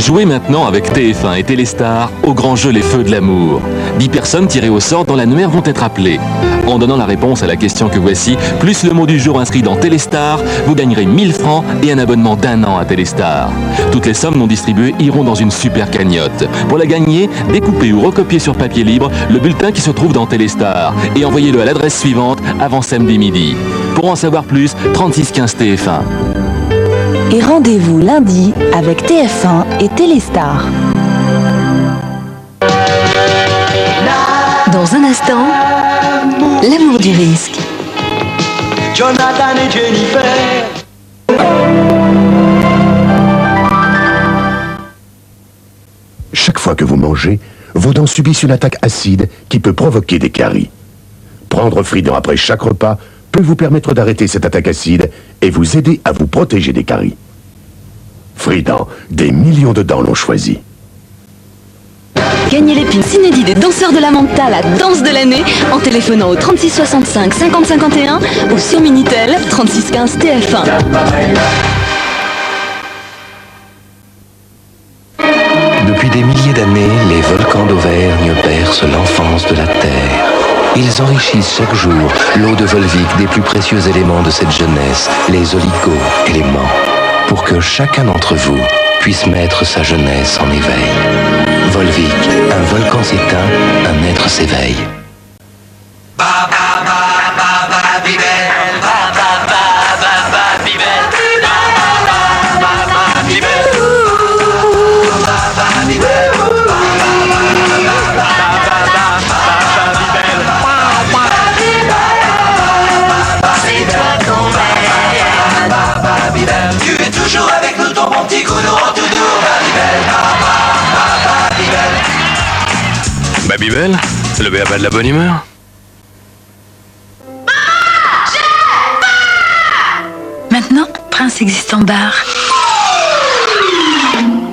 Jouez maintenant avec TF1 et Téléstar au grand jeu Les Feux de l'amour. 10 personnes tirées au sort dans l'annuaire vont être appelées. En donnant la réponse à la question que voici, plus le mot du jour inscrit dans Téléstar, vous gagnerez 1000 francs et un abonnement d'1 an à Téléstar. Toutes les sommes non distribuées iront dans une super cagnotte. Pour la gagner, découpez ou recopiez sur papier libre le bulletin qui se trouve dans Téléstar et envoyez-le à l'adresse suivante avant samedi midi. Pour en savoir plus, 36 15 TF1. Et rendez-vous lundi avec TF1 et Téléstar. Dans un instant, l'amour du risque. Jonathan et Jennifer. Chaque fois que vous mangez, vos dents subissent une attaque acide qui peut provoquer des caries. Prendre Frident après chaque repas peut vous permettre d'arrêter cette attaque acide et vous aider à vous protéger des caries. Frident, des millions de dents l'ont choisi. Gagnez les pins inédits des danseurs de la Manta, la danse de l'année, en téléphonant au 36 65 50 51 ou sur Minitel 36 15 TF1. Depuis des milliers d'années, les volcans d'Auvergne bercent l'enfance de la Terre. Ils enrichissent chaque jour l'eau de Volvic des plus précieux éléments de cette jeunesse, les oligo-éléments, pour que chacun d'entre vous puisse mettre sa jeunesse en éveil. Volvic, un volcan s'éteint, un être s'éveille. Babybel, le béaba de la bonne humeur. Maintenant, prince existe en bar.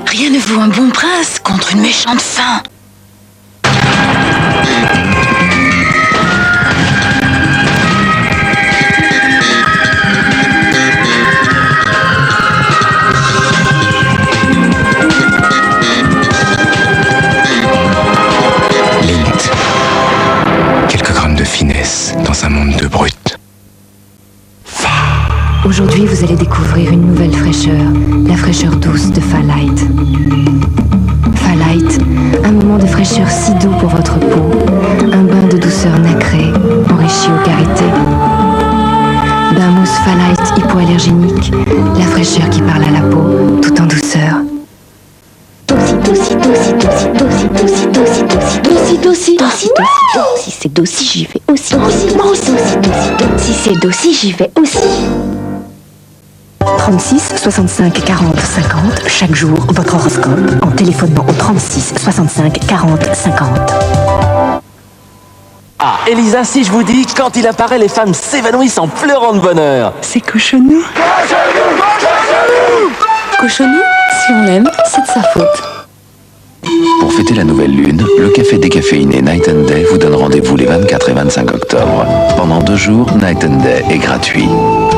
Rien ne vaut un bon prince contre une méchante faim. Finesse dans un monde de brut. Aujourd'hui, vous allez découvrir une nouvelle fraîcheur, la fraîcheur douce de Fa-Light. Fa-Light, un moment de fraîcheur si doux pour votre peau, un bain de douceur nacrée, enrichi au karité. Bain mousse Fa-Light hypoallergénique, la fraîcheur qui parle à la peau, tout en douceur. Si c'est Dossi, j'y vais aussi. Si c'est Dossi, j'y vais aussi. 36 65 40 50, chaque jour votre horoscope en téléphonant au 36 65 40 50. Ah, Elisa, si je vous dis, quand il apparaît, les femmes s'évanouissent en pleurant de bonheur. C'est Cochonou. Cochonou, si on l'aime, c'est de sa faute. Pour fêter la nouvelle lune, le café décaféiné Night and Day vous donne rendez-vous les 24 et 25 octobre. Pendant 2 jours, Night and Day est gratuit.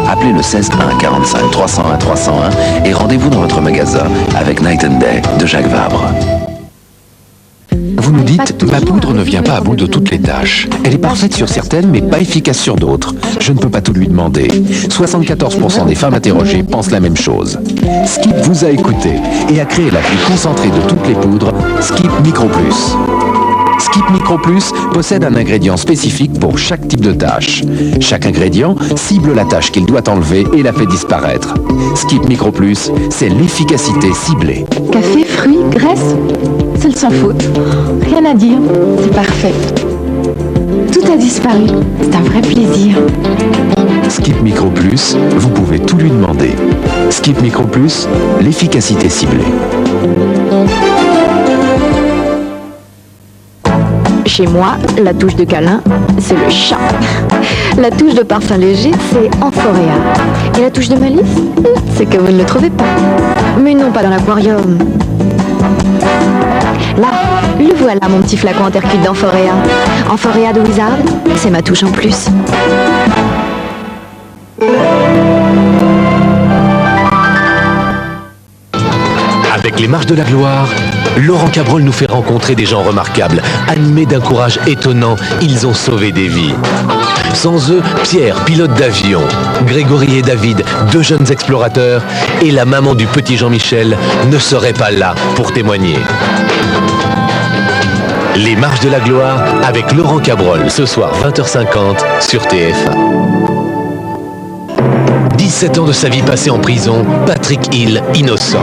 Appelez le 16 1 45 301 301 et rendez-vous dans votre magasin avec Night and Day de Jacques Vabre. Vous nous dites, ma poudre ne vient pas à bout de toutes les tâches. Elle est parfaite sur certaines, mais pas efficace sur d'autres. Je ne peux pas tout lui demander. 74% des femmes interrogées pensent la même chose. Skip vous a écouté et a créé la plus concentrée de toutes les poudres, Skip Micro Plus. Skip Micro Plus possède un ingrédient spécifique pour chaque type de tâche. Chaque ingrédient cible la tâche qu'il doit enlever et la fait disparaître. Skip Micro Plus, c'est l'efficacité ciblée. Café, fruits, graisse, c'est le sans faute. Rien à dire, c'est parfait. Tout a disparu, c'est un vrai plaisir. Skip Micro Plus, vous pouvez tout lui demander. Skip Micro Plus, l'efficacité ciblée. Chez moi, la touche de câlin, c'est le chat. La touche de parfum léger, c'est Amphoréa. Et la touche de malice, c'est que vous ne le trouvez pas. Mais non, pas dans l'aquarium. Là, le voilà, mon petit flacon en terre cuite d'Amphoréa. Amphoréa de Wizard, c'est ma touche en plus. Avec Les Marches de la Gloire, Laurent Cabrol nous fait rencontrer des gens remarquables. Animés d'un courage étonnant, ils ont sauvé des vies. Sans eux, Pierre, pilote d'avion, Grégory et David, deux jeunes explorateurs, et la maman du petit Jean-Michel ne seraient pas là pour témoigner. Les Marches de la Gloire avec Laurent Cabrol, ce soir 20h50 sur TF1. 17 ans de sa vie passée en prison, Patrick Hill, innocent.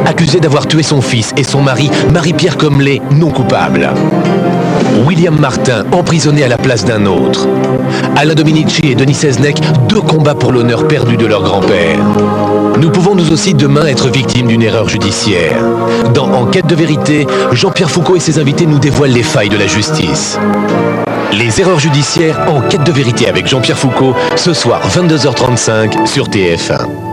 Accusé d'avoir tué son fils et son mari, Marie-Pierre Comlé, non coupable. William Martin, emprisonné à la place d'un autre. Alain Dominici et Denis Seznec, deux combats pour l'honneur perdu de leur grand-père. Nous pouvons nous aussi demain être victimes d'une erreur judiciaire. Dans Enquête de vérité, Jean-Pierre Foucault et ses invités nous dévoilent les failles de la justice. Les erreurs judiciaires, Enquête de vérité avec Jean-Pierre Foucault, ce soir 22h35 sur TF1.